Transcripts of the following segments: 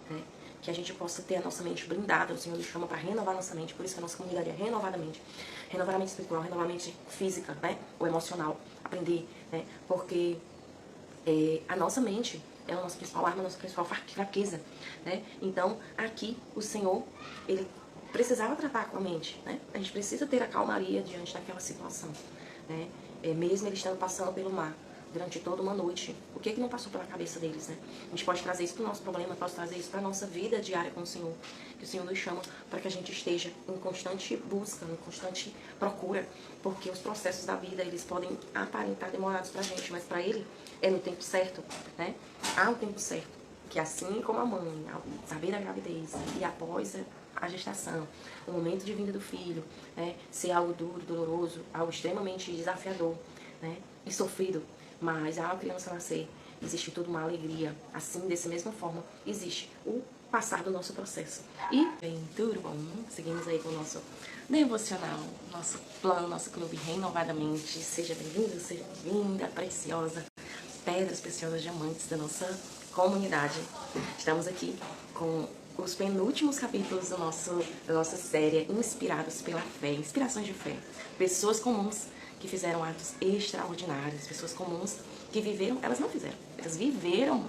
né? Que a gente possa ter a nossa mente blindada. O Senhor nos chama para renovar nossa mente, por isso que a nossa comunidade é renovadamente. Renovar a mente espiritual, renovar a mente física, né? Ou emocional. Aprender, né? Porque a nossa mente é a nossa principal arma, a nossa principal fraqueza, né? Então, aqui, o Senhor, Ele precisava tratar com a mente, né? A gente precisa ter a calmaria diante daquela situação, né? Mesmo ele estando passando pelo mar durante toda uma noite, o que não passou pela cabeça deles, né? A gente pode trazer isso para o nosso problema, pode trazer isso para a nossa vida diária com o Senhor, que o Senhor nos chama para que a gente esteja em constante busca, em constante procura, porque os processos da vida, eles podem aparentar demorados para a gente, mas para Ele é no tempo certo, né? Há um tempo certo, que assim como a mãe, ao saber da gravidez e após a gestação, o momento de vinda do filho, né, ser algo duro, doloroso, algo extremamente desafiador, né, e sofrido, mas ao criança nascer, existe toda uma alegria. Assim, dessa mesma forma, existe o passar do nosso processo. E, bem, tudo bom? Seguimos aí com o nosso devocional, nosso plano, nosso clube renovadamente. Seja bem-vindo, seja bem-vinda, preciosa, pedras preciosas, diamantes da nossa comunidade. Estamos aqui com os penúltimos capítulos da nossa série Inspirados pela Fé, Inspirações de Fé. Pessoas comuns que fizeram atos extraordinários, pessoas comuns que viveram, elas não fizeram, elas viveram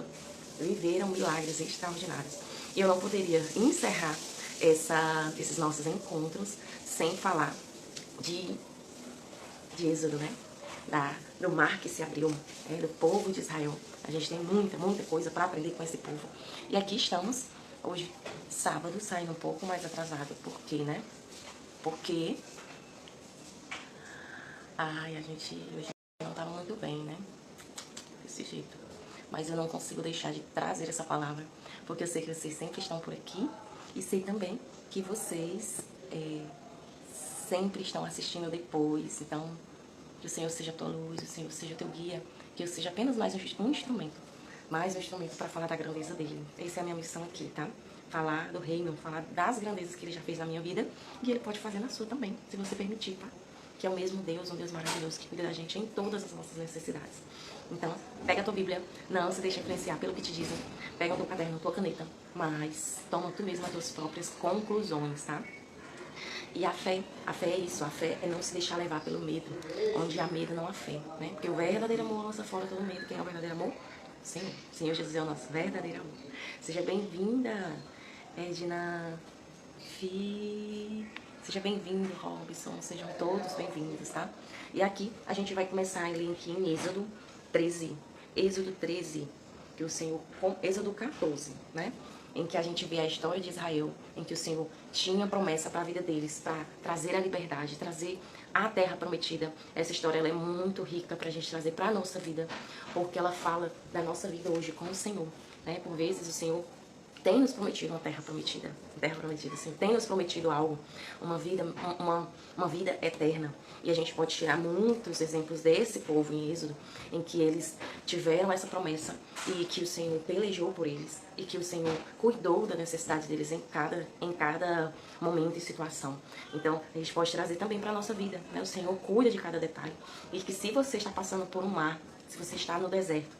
milagres extraordinários. E eu não poderia encerrar esses nossos encontros sem falar de Êxodo, né? Do mar que se abriu, né? Do povo de Israel. A gente tem muita coisa para aprender com esse povo. E aqui estamos, hoje, sábado, saindo um pouco mais atrasado. Por quê, né? Porque a gente hoje não estava muito bem, né? Desse jeito. Mas eu não consigo deixar de trazer essa palavra, porque eu sei que vocês sempre estão por aqui e sei também que vocês sempre estão assistindo depois. Então, que o Senhor seja a tua luz, o Senhor seja o teu guia, que eu seja apenas mais um instrumento para falar da grandeza dele. Essa é a minha missão aqui, tá? Falar do reino, falar das grandezas que ele já fez na minha vida e ele pode fazer na sua também, se você permitir, tá? Que é o mesmo Deus, um Deus maravilhoso que cuida da gente em todas as nossas necessidades. Então, pega a tua Bíblia, não se deixa influenciar pelo que te dizem, pega o teu caderno, a tua caneta, mas toma tu mesmo as tuas próprias conclusões, tá? E a fé é isso, a fé é não se deixar levar pelo medo, onde há medo não há fé, né? Porque o verdadeiro amor lança fora todo medo. Quem é o verdadeiro amor? Senhor. Senhor Jesus é o nosso verdadeiro amor. Seja bem-vinda, Edna, seja bem-vindo, Robson, sejam todos bem-vindos, tá? E aqui a gente vai começar a ler aqui em Êxodo 13, que o Senhor, Êxodo 14, né? Em que a gente vê a história de Israel, em que o Senhor tinha promessa para a vida deles, para trazer a liberdade, trazer a terra prometida. Essa história ela é muito rica para a gente trazer para a nossa vida, porque ela fala da nossa vida hoje com o Senhor, né? Por vezes o Senhor tem nos prometido uma terra prometida, assim, tem nos prometido algo, uma vida eterna. E a gente pode tirar muitos exemplos desse povo em Êxodo, em que eles tiveram essa promessa e que o Senhor pelejou por eles e que o Senhor cuidou da necessidade deles em cada momento e situação. Então, a gente pode trazer também para a nossa vida, né? O Senhor cuida de cada detalhe. E que se você está passando por um mar, se você está no deserto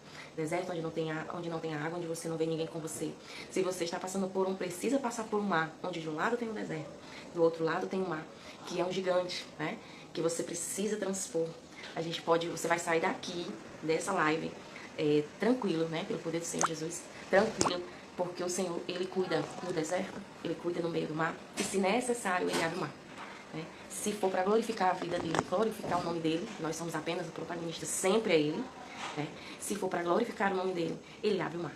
onde não tem água, onde você não vê ninguém com você. Se você está passando precisa passar por um mar, onde de um lado tem o deserto, do outro lado tem um mar, que é um gigante, né? Que você precisa transpor. Você vai sair daqui, dessa live, tranquilo, né? Pelo poder do Senhor Jesus, tranquilo, porque o Senhor, Ele cuida no deserto, Ele cuida no meio do mar, e se necessário, Ele abre o mar. Né? Se for para glorificar a vida dele, glorificar o nome dele, nós somos apenas o protagonista, sempre é ele. Né? Se for para glorificar o nome dele, ele abre o mar.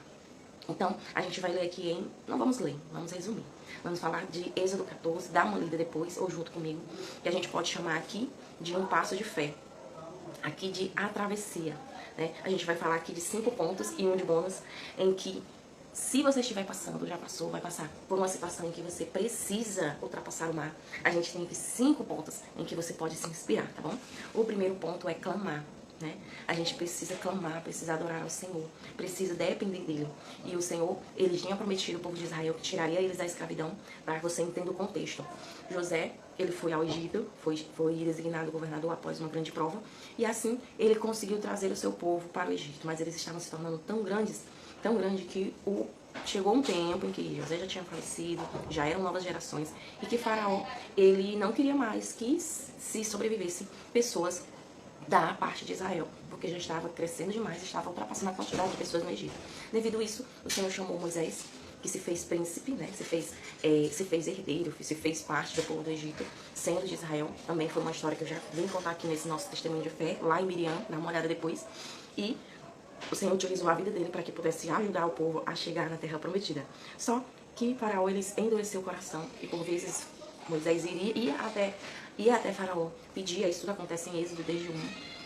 Então, a gente vai ler aqui não vamos ler, vamos resumir. Vamos falar de Êxodo 14, dá uma lida depois, ou junto comigo, que a gente pode chamar aqui de um passo de fé. Aqui de a travessia. Né? A gente vai falar aqui de 5 pontos e um de bônus, em que se você estiver passando, já passou, vai passar por uma situação em que você precisa ultrapassar o mar, a gente tem aqui 5 pontos em que você pode se inspirar, tá bom? O primeiro ponto é clamar. Né? A gente precisa clamar, precisa adorar ao Senhor, precisa depender dele. E o Senhor, ele tinha prometido ao povo de Israel que tiraria eles da escravidão, para que você entenda o contexto. José, ele foi ao Egito, foi designado governador após uma grande prova, e assim ele conseguiu trazer o seu povo para o Egito, mas eles estavam se tornando tão grande que chegou um tempo em que José já tinha falecido, já eram novas gerações, e que Faraó, ele não queria mais que se sobrevivesse pessoas da parte de Israel, porque já estava crescendo demais, estava ultrapassando a quantidade de pessoas no Egito. Devido a isso, o Senhor chamou Moisés, que se fez príncipe, né? se fez herdeiro, se fez parte do povo do Egito, sendo de Israel. Também foi uma história que eu já vim contar aqui nesse nosso testemunho de fé, lá em Miriam, dá uma olhada depois. E o Senhor utilizou a vida dele para que pudesse ajudar o povo a chegar na Terra Prometida. Só que Faraó, ele endureceu o coração, e por vezes Moisés ia até Faraó, pedia, isso tudo acontece em Êxodo desde 1,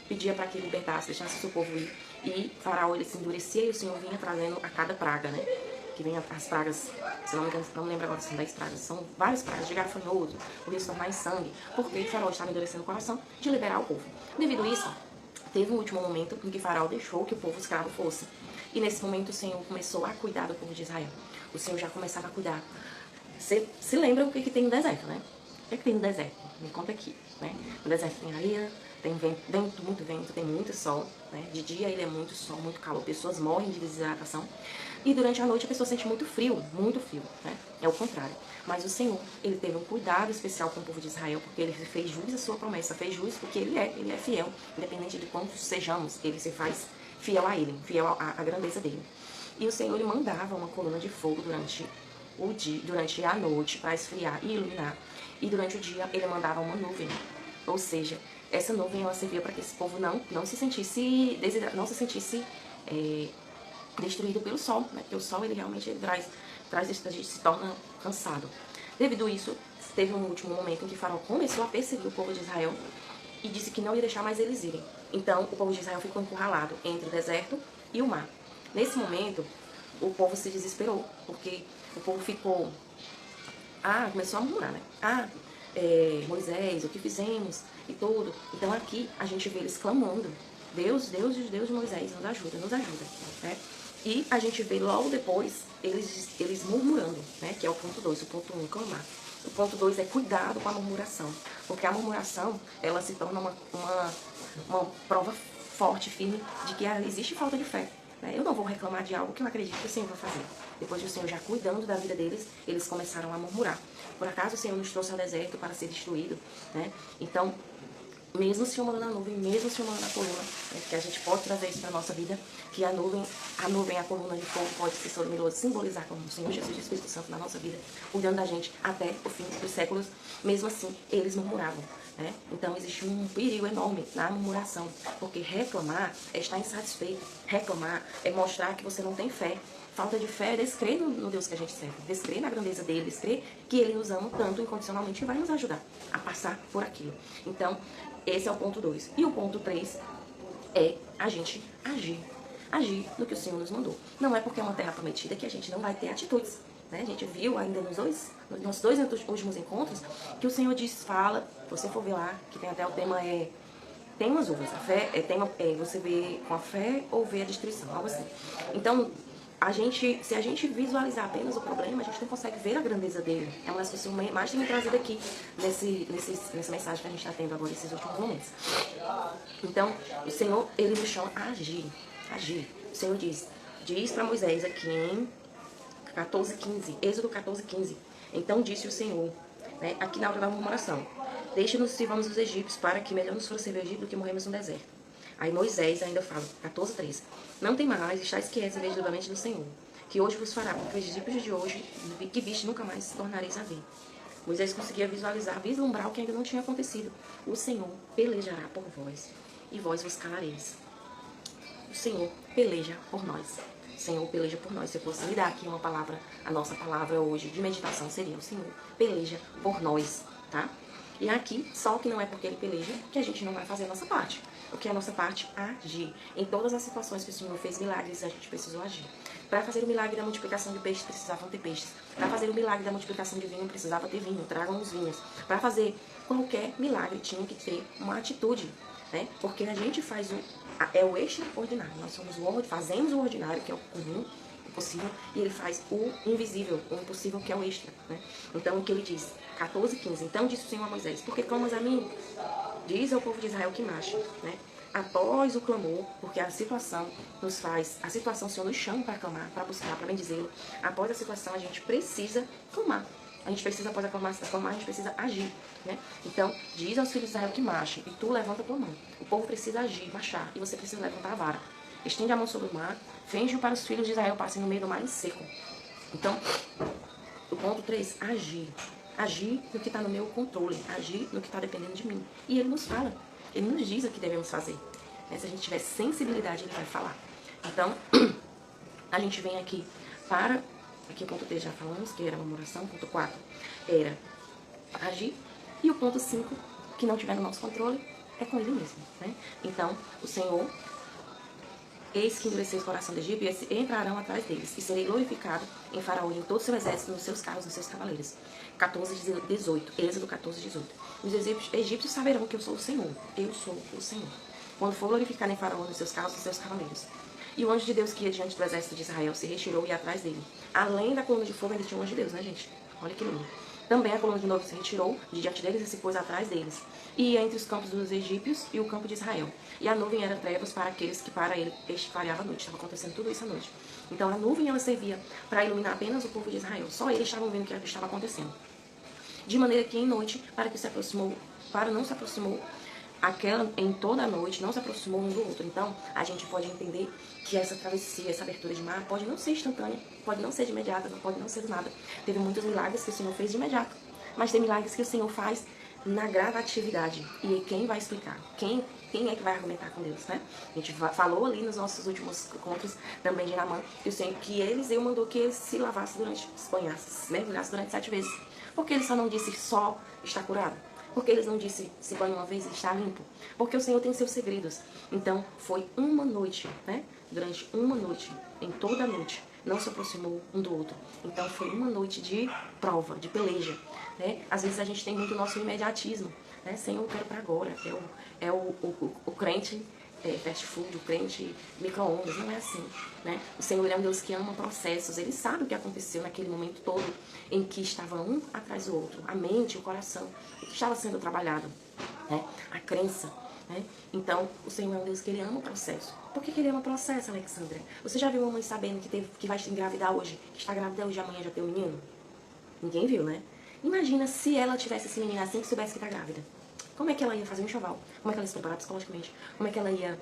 pedia para que ele libertasse, deixasse o seu povo ir, e Faraó, ele se endurecia, e o Senhor vinha trazendo a cada praga, né? Que vem as pragas, se não me engano, não lembro agora se são 10 pragas, são várias pragas de gafanhoto, o rio se tornar em sangue, porque Faraó estava endurecendo o coração de liberar o povo. Devido a isso, teve um último momento em que Faraó deixou que o povo escravo fosse. E nesse momento o Senhor começou a cuidar do povo de Israel. O Senhor já começava a cuidar. Você se lembra o que tem no deserto, né? O que tem no deserto? Me conta aqui, né? No deserto tem areia, tem vento, tem muito sol, né? De dia ele é muito sol, muito calor, pessoas morrem de desidratação. E durante a noite a pessoa sente muito frio, né? É o contrário. Mas o Senhor, ele teve um cuidado especial com o povo de Israel, porque ele fez jus à sua promessa, fez jus porque ele é fiel, independente de quantos sejamos, ele se faz fiel a ele, fiel à grandeza dele. E o Senhor, ele mandava uma coluna de fogo durante o dia, durante a noite, para esfriar e iluminar. E durante o dia ele mandava uma nuvem. Ou seja, essa nuvem ela servia para que esse povo não se sentisse destruído pelo sol, né? Porque o sol ele realmente traz isso, a gente se torna cansado. Devido a isso, teve um último momento em que Faraó começou a perseguir o povo de Israel e disse que não ia deixar mais eles irem. Então o povo de Israel ficou encurralado entre o deserto e o mar. Nesse momento, o povo se desesperou, porque o povo ficou... começou a murmurar, né? Moisés, o que fizemos e tudo. Então aqui a gente vê eles clamando. Deus de Moisés, nos ajuda, né? E a gente vê logo depois eles murmurando, né? Que é o ponto 2, o ponto 1, clamar. O ponto 2 é cuidado com a murmuração, porque a murmuração, ela se torna uma prova forte, firme, de que existe falta de fé. Né? Eu não vou reclamar de algo que eu acredito que o Senhor vai fazer. Depois do Senhor já cuidando da vida deles, eles começaram a murmurar. Por acaso o Senhor nos trouxe ao deserto para ser destruído, né? Então, mesmo se chamando na nuvem, mesmo se chamando na coluna, né, que a gente pode trazer isso para a nossa vida, que a nuvem, a coluna de fogo pode ser simbolizar como o Senhor Jesus e o Espírito Santo na nossa vida, cuidando da gente até o fim dos séculos. Mesmo assim, eles murmuravam, né? Então existe um perigo enorme na murmuração, porque reclamar é estar insatisfeito, reclamar é mostrar que você não tem fé. Falta de fé é descrer no Deus que a gente serve, descrer na grandeza dele, descrer que ele nos ama tanto incondicionalmente e vai nos ajudar a passar por aquilo. Então, esse é o ponto 2. E o ponto 3 é a gente agir no que o Senhor nos mandou. Não é porque é uma terra prometida que a gente não vai ter atitudes. Né? A gente viu ainda nos nossos dois últimos encontros que o Senhor diz, fala, se você for ver lá, que tem até o tema tem umas uvas, a fé você vê com a fé ou vê a destruição, algo assim. Então, se a gente visualizar apenas o problema, a gente não consegue ver a grandeza dele. É uma das coisas que eu mais tenho trazido aqui nessa mensagem que a gente está tendo agora, nesses últimos momentos. Então, o Senhor, ele nos chama a agir. O Senhor diz para Moisés aqui em 14:15, Êxodo 14:15. Então disse o Senhor, né, aqui na hora da murmuração, deixe-nos sirvamos os egípcios, para que melhor nos for servir o Egito do que morremos no deserto. Aí Moisés ainda fala, 14:13, não tem mais, estáis quietos e veja do Senhor, que hoje vos fará, porque os egípcios de hoje, que viste, nunca mais se tornareis a ver. Moisés conseguia vislumbrar o que ainda não tinha acontecido. O Senhor pelejará por vós, e vós vos calareis. O Senhor peleja por nós. O Senhor peleja por nós. Se eu fosse me dar aqui uma palavra, a nossa palavra hoje de meditação seria: o Senhor peleja por nós, tá? E aqui, só que não é porque ele peleja que a gente não vai fazer a nossa parte. O que é a nossa parte? Agir. Em todas as situações que o Senhor fez milagres, a gente precisou agir. Para fazer o milagre da multiplicação de peixes, precisavam ter peixes. Para fazer o milagre da multiplicação de vinho, precisava ter vinho. Tragam os vinhos. Para fazer qualquer milagre, tinha que ter uma atitude, né? Porque a gente faz o extraordinário. Nós fazemos o ordinário, que é o comum, o possível, e ele faz o invisível, o impossível, que é o extra, né? Então, o que ele diz? 14:15. Então disse o Senhor a Moisés: por que clamas a mim? Diz ao povo de Israel que marche, né? após o clamor, porque a situação o Senhor nos chama para clamar, para buscar, para bendizê-lo. Após a situação, a gente precisa clamar. A gente precisa, após aclamar, a gente precisa agir, né? Então, diz aos filhos de Israel que marchem, e tu levanta a tua mão. O povo precisa agir, marchar, e você precisa levantar a vara. Estende a mão sobre o mar, fende-o para os filhos de Israel passem no meio do mar em seco. Então, o ponto 3, agir. Agir no que está no meu controle, agir no que está dependendo de mim. E ele nos fala, ele nos diz o que devemos fazer. Se a gente tiver sensibilidade, ele vai falar. Então, a gente vem aqui para... Aqui o ponto 3 já falamos, que era uma oração. Ponto 4 era agir. E o ponto 5, que não tiver no nosso controle, é com ele mesmo, né? Então, o Senhor, eis que endureceu o coração do Egito, e entrarão atrás deles. E serei glorificado em Faraó e em todo o seu exército, nos seus carros, nos seus cavaleiros. 14:18. Êxodo 14:18. Os egípcios saberão que eu sou o Senhor. Eu sou o Senhor. Quando for glorificado em Faraó, nos seus carros, nos seus cavaleiros. E o anjo de Deus que ia diante do exército de Israel se retirou e ia atrás dele. Além da coluna de fogo, ainda tinha um anjo de Deus, né, gente? Olha que lindo. Também a coluna de novo se retirou de diante deles e se pôs atrás deles. E ia entre os campos dos egípcios e o campo de Israel. E a nuvem era trevas para aqueles que para ele clareava a noite. Estava acontecendo tudo isso à noite. Então a nuvem ela servia para iluminar apenas o povo de Israel. Só eles estavam vendo o que estava acontecendo. De maneira que em noite, não se aproximou aquela em toda a noite, não se aproximou um do outro. Então, a gente pode entender que essa travessia, essa abertura de mar, pode não ser instantânea, pode não ser de imediata, pode não ser do nada. Teve muitos milagres que o Senhor fez de imediato, mas tem milagres que o Senhor faz na gradatividade. E quem vai explicar? Quem é que vai argumentar com Deus, né? A gente falou ali nos nossos últimos encontros também de Naamã, que Eliseu mandou que ele se lavasse se banhasse, mergulhasse durante 7 vezes. Porque ele só não disse só está curado. Porque eles não disse se banha uma vez e está limpo. Porque o Senhor tem seus segredos. Então, foi uma noite, né? Durante uma noite, em toda a noite, não se aproximou um do outro. Então, foi uma noite de prova, de peleja, né? Às vezes a gente tem muito nosso imediatismo, né? Senhor, eu quero para agora. O crente fast food, o crente micro-ondas, não é assim, né? O Senhor é um Deus que ama processos, ele sabe o que aconteceu naquele momento todo em que estava um atrás do outro, a mente, o coração, o que estava sendo trabalhado, né? A crença, né? Então, o Senhor é um Deus que ele ama o processo. Por que ele ama o processo, Alexandra? Você já viu uma mãe sabendo que vai engravidar hoje, que está grávida hoje, amanhã já tem um menino? Ninguém viu, né? Imagina se ela tivesse esse menino assim que soubesse que está grávida. Como é que ela ia fazer um enxoval? Como é que ela ia se preparar psicologicamente? Como é que ela ia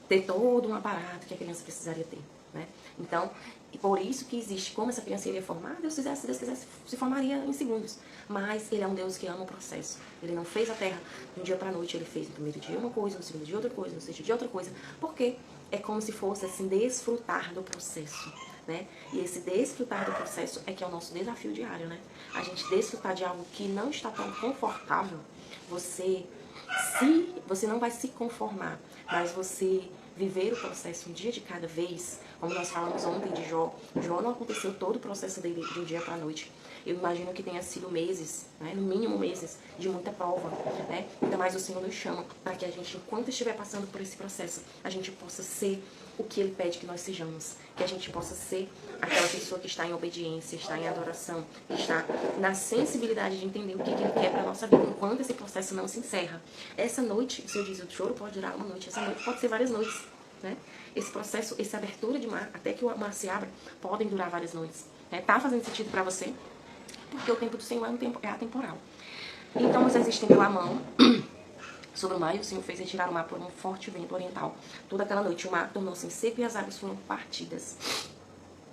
ter todo um aparato que a criança precisaria ter, né? Então, e por isso que existe, como essa criança iria formar, se Deus quisesse, se formaria em segundos. Mas ele é um Deus que ama o processo. Ele não fez a terra de um dia para a noite, ele fez no primeiro dia uma coisa, no segundo dia outra coisa, no sexto dia outra coisa. Porque é como se fosse assim, desfrutar do processo, né? E esse desfrutar do processo é que é o nosso desafio diário, né? A gente desfrutar de algo que não está tão confortável, você não vai se conformar, mas você viver o processo um dia de cada vez, como nós falamos ontem de Jó. Jó não aconteceu todo o processo dele de um dia para a noite. Eu imagino que tenha sido meses, né? No mínimo meses, de muita prova, né? Então, mais o Senhor nos chama para que a gente, enquanto estiver passando por esse processo, a gente possa ser o que Ele pede que nós sejamos. Que a gente possa ser aquela pessoa que está em obediência, está em adoração, que está na sensibilidade de entender o que Ele quer para a nossa vida, enquanto esse processo não se encerra. Essa noite, o Senhor diz, o choro pode durar uma noite, essa noite pode ser várias noites, né? Esse processo, essa abertura de mar, até que o mar se abra, podem durar várias noites. Tá fazendo sentido para você? Porque o tempo do Senhor é atemporal. Então Moisés estendeu a mão sobre o mar, e o Senhor fez retirar o mar por um forte vento oriental. Toda aquela noite o mar tornou-se em seco e as águas foram partidas.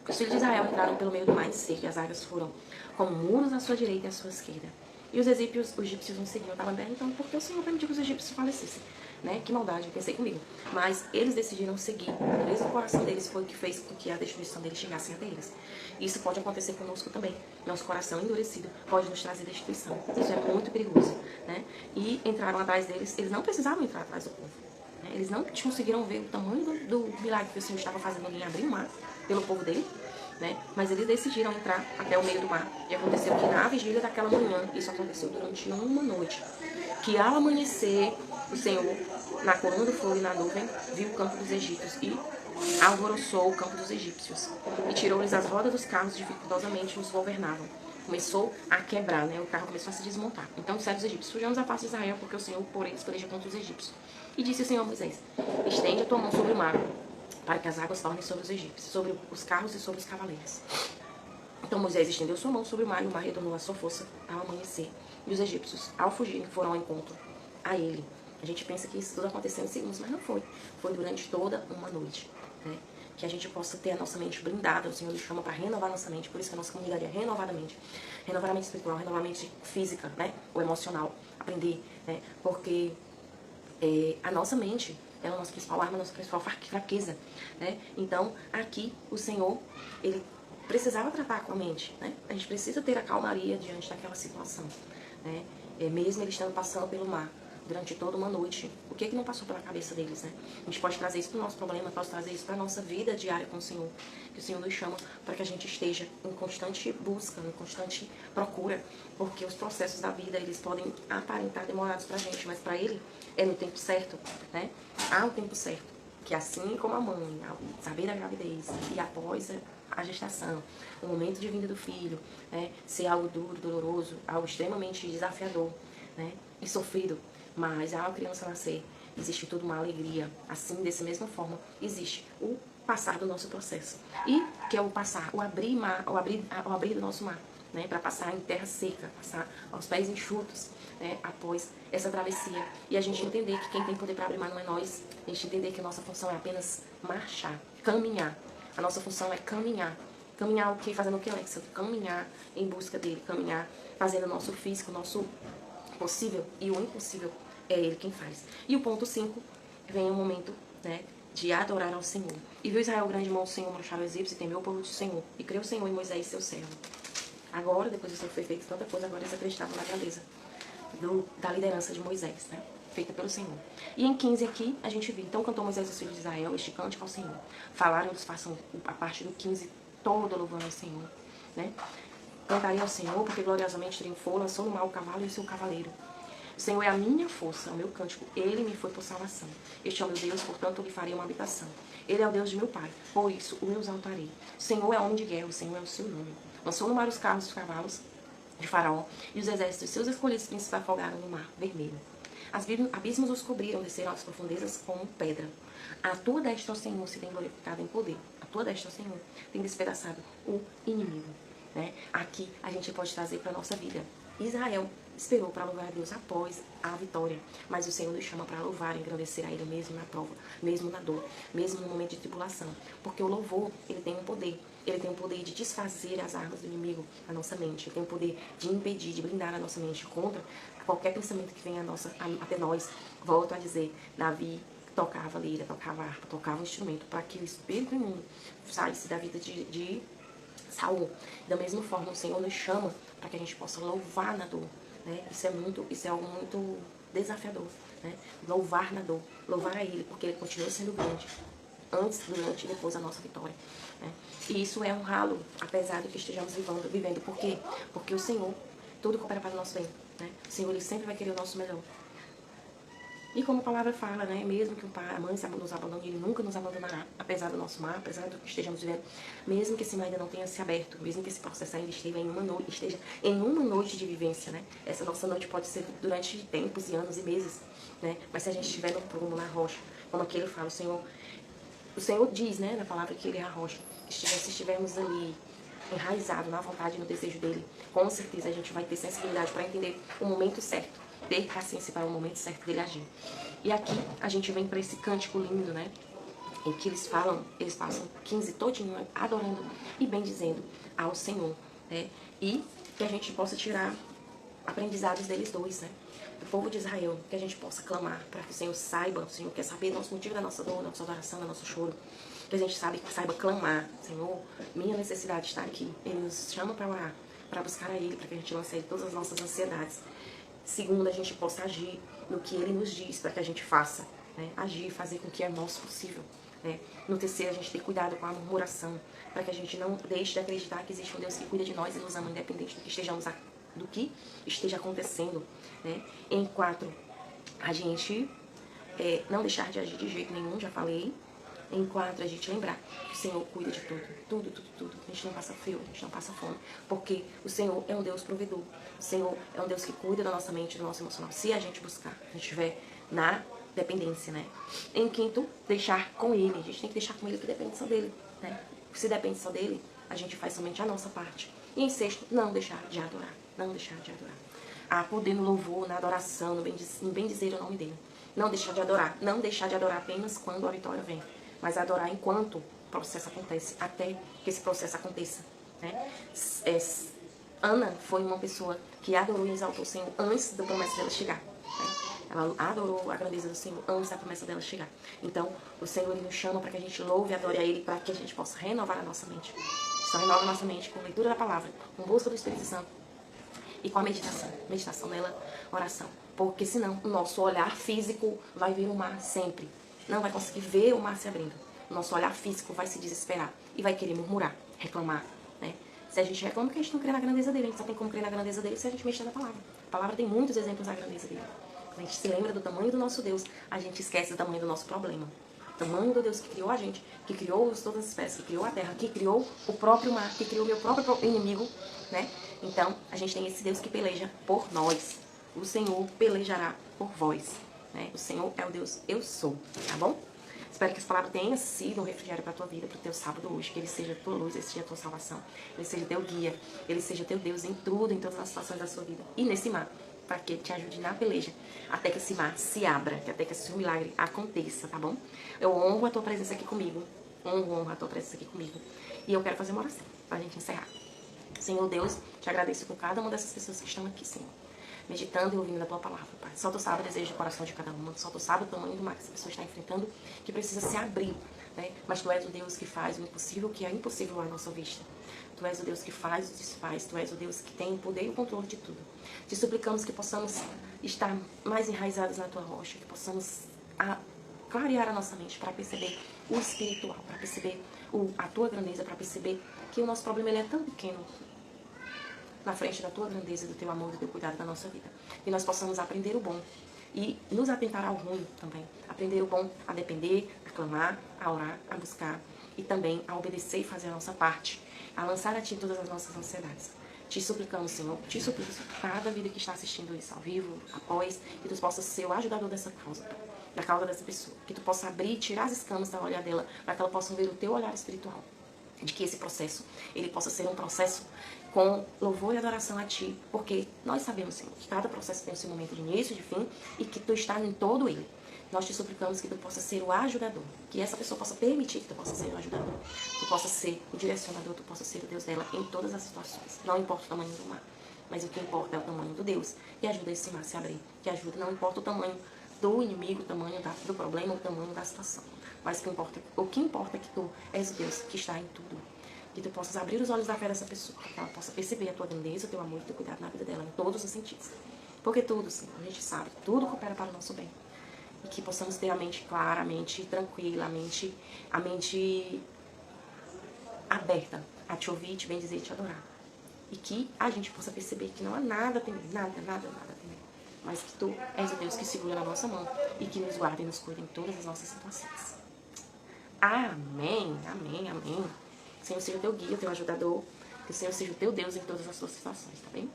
Os filhos de Israel entraram pelo meio do mar em seco, e as águas foram como muros à sua direita e à sua esquerda. E os egípcios não seguiam. Eu estava então, porque o Senhor permitiu que os egípcios falecessem, né? Que maldade, eu pensei comigo. Mas eles decidiram seguir. Talvez o coração deles foi o que fez com que a destruição deles chegasse até eles. Isso pode acontecer conosco também. Nosso coração endurecido pode nos trazer destruição. Isso é muito perigoso, né? E entraram atrás deles. Eles não precisavam entrar atrás do povo, né? Eles não conseguiram ver o tamanho do milagre que o Senhor estava fazendo em abrir o mar pelo povo dele, né? Mas eles decidiram entrar até o meio do mar. E aconteceu que na vigília daquela manhã, isso aconteceu durante uma noite, que ao amanhecer, o Senhor, na coluna do fogo e na nuvem, viu o campo dos egípcios e alvoroçou o campo dos egípcios. E tirou-lhes as rodas dos carros, dificultosamente os governavam. começou a quebrar, né? O carro começou a se desmontar. Então disseram os egípcios: fujamos a face de Israel, porque o Senhor por eles peleja contra os egípcios. E disse o Senhor a Moisés: estende a tua mão sobre o mar, para que as águas tornem sobre os egípcios, sobre os carros e sobre os cavaleiros. Então Moisés estendeu sua mão sobre o mar, e o mar retornou à sua força ao amanhecer. E os egípcios, ao fugirem, foram ao encontro a ele. A gente pensa que isso tudo aconteceu em segundos, mas não foi. Foi durante toda uma noite, né? Que a gente possa ter a nossa mente blindada. O Senhor nos chama para renovar nossa mente. Por isso que a nossa comunidade é renovar a mente. Renovar a mente espiritual, renovar a mente física, né? Ou emocional. Aprender, né? Porque a nossa mente é a nossa principal arma, a nossa principal fraqueza, né? Então, aqui, o Senhor, Ele precisava tratar com a mente, né? A gente precisa ter a calmaria diante daquela situação, né? Mesmo eles estando passando pelo mar durante toda uma noite, o que não passou pela cabeça deles, né? A gente pode trazer isso para o nosso problema, pode trazer isso para a nossa vida diária com o Senhor, que o Senhor nos chama para que a gente esteja em constante busca, em constante procura, porque os processos da vida, eles podem aparentar demorados para a gente, mas para Ele é no tempo certo, né? Há um tempo certo, que assim como a mãe, ao saber da gravidez e após a gestação, o momento de vinda do filho, né, ser algo duro, doloroso, algo extremamente desafiador, né, e sofrido, mas ao a criança nascer, existe toda uma alegria. Assim, dessa mesma forma, existe o passar do nosso processo. E que é o passar, o abrir do nosso mar, né, para passar em terra seca, passar aos pés enxutos, né, após essa travessia. E a gente entender que quem tem poder para abrir mar não é nós. A gente entender que a nossa função é apenas marchar, caminhar. A nossa função é caminhar. Caminhar o quê? Fazendo o que, Alexa? Caminhar em busca dele, caminhar, fazendo o nosso físico, o nosso possível e o impossível. É Ele quem faz. E o ponto 5, vem o momento, né, de adorar ao Senhor. E viu Israel grande mão do Senhor marchar o egípcio e temeu o povo do Senhor. E creu o Senhor em Moisés, seu servo. Agora, depois de ter feito tanta coisa, agora eles acreditavam na grandeza da liderança de Moisés, né, feita pelo Senhor. E em 15 aqui, a gente viu. Então cantou Moisés os filhos de Israel este cântico ao Senhor. Falaram, eles façam a parte do 15 todo louvando ao Senhor, né. Cantarei ao Senhor, porque gloriosamente triunfou, lançou no mar o cavalo e o seu cavaleiro. O Senhor é a minha força, o meu cântico. Ele me foi por salvação. Este é o meu Deus, portanto lhe farei uma habitação. Ele é o Deus de meu pai, por isso o exaltarei. O Senhor é homem de guerra, o Senhor é o seu nome. Lançou no mar os carros e os cavalos de Faraó, e os exércitos, seus escolhidos príncipes, afogaram no mar vermelho. Abismos os cobriram, desceram às profundezas como pedra. A tua destra, ó Senhor, se tem glorificado em poder. A tua destra, ó Senhor, tem despedaçado o inimigo. Né? Aqui a gente pode trazer para a nossa vida. Israel esperou para louvar a Deus após a vitória, mas o Senhor nos chama para louvar e engrandecer a Ele mesmo na prova, mesmo na dor, mesmo no momento de tribulação, porque o louvor, ele tem um poder. Ele tem o poder de desfazer as armas do inimigo na nossa mente. Ele tem o poder de impedir, de blindar a nossa mente contra qualquer pensamento que venha até nós. Volto a dizer, Davi tocava lira, tocava harpa, tocava um instrumento para que o espírito imundo saísse da vida de Saul. Da mesma forma, o Senhor nos chama para que a gente possa louvar na dor. Né? Isso é algo muito desafiador. Né? Louvar na dor, louvar a Ele, porque Ele continua sendo grande. Antes, durante e depois da nossa vitória. Né? E isso é um ralo, apesar do que estejamos vivendo. Por quê? Porque o Senhor, tudo coopera para o nosso bem. Né? O Senhor, Ele sempre vai querer o nosso melhor. E como a palavra fala, né? Mesmo que o pai, a mãe nos abandone, Ele nunca nos abandonará. Apesar do nosso mar, apesar do que estejamos vivendo. Mesmo que esse mar ainda não tenha se aberto, mesmo que esse processo ainda esteja em uma noite de vivência, né? Essa nossa noite pode ser durante tempos e anos e meses, né? Mas se a gente estiver no prumo, na rocha, como aqui Ele fala, o Senhor diz, né, na palavra que Ele é a rocha. Se estivermos ali enraizado na vontade e no desejo dEle, com certeza a gente vai ter sensibilidade para entender o momento certo, ter paciência para o momento certo dEle agir. E aqui a gente vem para esse cântico lindo, né, em que eles passam 15 todinho adorando e bendizendo ao Senhor, né, e que a gente possa tirar aprendizados deles dois, né, do povo de Israel, que a gente possa clamar para que o Senhor saiba, o Senhor quer saber do nosso motivo da nossa dor, da nossa adoração, do nosso choro, que a gente saiba clamar, Senhor, minha necessidade está aqui. Ele nos chama para orar, para buscar a Ele, para que a gente lance a Ele todas as nossas ansiedades. Segundo, a gente possa agir no que Ele nos diz para que a gente faça, né? Agir, fazer com que é nosso possível. Né? No terceiro, a gente ter cuidado com a murmuração, para que a gente não deixe de acreditar que existe um Deus que cuida de nós e nos ama, independente do que esteja acontecendo. Né? Em 4, a gente não deixar de agir de jeito nenhum, já falei. Em 4, a gente lembrar que o Senhor cuida de tudo. Tudo, tudo, tudo. A gente não passa frio, a gente não passa fome. Porque o Senhor é um Deus provedor. O Senhor é um Deus que cuida da nossa mente, do nosso emocional. Se a gente buscar, a gente estiver na dependência, né? Em 5, deixar com Ele. A gente tem que deixar com Ele, que depende só dele, né? Se depende só dele, a gente faz somente a nossa parte. E em 6, não deixar de adorar. Não deixar de adorar. Há poder no louvor, na adoração, no bem dizer o nome dele. Não deixar de adorar. Não deixar de adorar apenas quando a vitória vem. Mas adorar enquanto o processo acontece. Até que esse processo aconteça, né? Ana foi uma pessoa que adorou e exaltou o Senhor antes da promessa dela chegar, né? Ela adorou a grandeza do Senhor antes da promessa dela chegar. Então, o Senhor ele nos chama para que a gente louve e adore a Ele, para que a gente possa renovar a nossa mente. Só renova a nossa mente com leitura da palavra, com busca do Espírito Santo e com a meditação. Meditação nela, oração. Porque senão o nosso olhar físico vai ver o mar sempre. Não vai conseguir ver o mar se abrindo. O nosso olhar físico vai se desesperar e vai querer murmurar, reclamar, né? Se a gente reclama, que a gente não crê na grandeza dele. A gente só tem como crer na grandeza dele se a gente mexer na palavra. A palavra tem muitos exemplos da grandeza dele. Quando a gente se lembra do tamanho do nosso Deus, a gente esquece do tamanho do nosso problema. O tamanho do Deus que criou a gente, que criou todas as espécies, que criou a terra, que criou o próprio mar, que criou o meu próprio inimigo, né? Então, a gente tem esse Deus que peleja por nós. O Senhor pelejará por vós, né? O Senhor é o Deus eu sou, tá bom? Espero que essa palavra tenha sido um refrigério para a tua vida, para o teu sábado hoje. Que ele seja a tua luz, ele seja a tua salvação. Ele seja teu guia, ele seja teu Deus em tudo, em todas as situações da sua vida. E nesse mar, para que ele te ajude na peleja, até que esse mar se abra, até que esse milagre aconteça, tá bom? Eu honro a tua presença aqui comigo. Honro a tua presença aqui comigo. E eu quero fazer uma oração para a gente encerrar. Senhor Deus, te agradeço por cada uma dessas pessoas que estão aqui, Senhor, meditando e ouvindo da tua palavra, Pai. Só tu sabe o desejo do coração de cada uma. Só tu sabe o tamanho do mar que essa pessoa está enfrentando, que precisa se abrir, né? Mas tu és o Deus que faz o impossível, que é impossível à nossa vista. Tu és o Deus que faz e desfaz. Tu és o Deus que tem o poder e o controle de tudo. Te suplicamos que possamos estar mais enraizados na tua rocha, que possamos clarear a nossa mente para perceber o espiritual, para perceber a tua grandeza, para perceber que o nosso problema ele é tão pequeno na frente da tua grandeza, do teu amor, do teu cuidado da nossa vida. Que nós possamos aprender o bom e nos atentar ao ruim também. Aprender o bom a depender, a clamar, a orar, a buscar e também a obedecer e fazer a nossa parte, a lançar a ti todas as nossas ansiedades. Te suplicamos, Senhor, te suplico cada vida que está assistindo isso ao vivo, após, que tu possas ser o ajudador dessa causa, da causa dessa pessoa. Que tu possa abrir e tirar as escamas da olhar dela, para que ela possa ver o teu olhar espiritual. De que esse processo, ele possa ser um processo com louvor e adoração a ti, porque nós sabemos, Senhor, que cada processo tem o seu momento de início, de fim, e que tu estás em todo ele. Nós te suplicamos que tu possa ser o ajudador, que essa pessoa possa permitir que tu possa ser o ajudador, tu possa ser o direcionador, tu possa ser o Deus dela em todas as situações. Não importa o tamanho do mar, mas o que importa é o tamanho do Deus, que ajuda esse mar a se abrir, que ajuda, não importa o tamanho do inimigo, o tamanho do problema, o tamanho da situação, mas o que importa é que tu és o Deus que está em tudo. Que tu possas abrir os olhos da fé dessa pessoa, que ela possa perceber a tua grandeza, o teu amor e o teu cuidado na vida dela, em todos os sentidos. Porque tudo, Senhor, a gente sabe, tudo coopera para o nosso bem. E que possamos ter a mente clara, a mente tranquila, a mente aberta a te ouvir, te bendizer e te adorar. E que a gente possa perceber que não há nada a temer, nada a temer. Mas que tu és o Deus que segura na nossa mão e que nos guarda e nos cuida em todas as nossas situações. Amém, amém, amém. Que o Senhor seja o teu guia, o teu ajudador. Que o Senhor seja o teu Deus em todas as tuas situações, tá bem?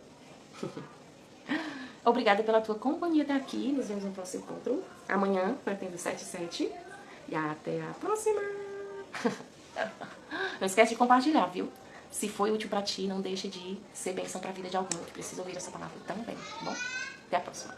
Obrigada pela tua companhia até aqui. Nos vemos no próximo encontro. Amanhã, pretendo 7h07. E até a próxima. Não esquece de compartilhar, viu? Se foi útil pra ti, não deixe de ser bênção pra vida de alguém que precisa ouvir essa palavra também, tá bom? Até a próxima.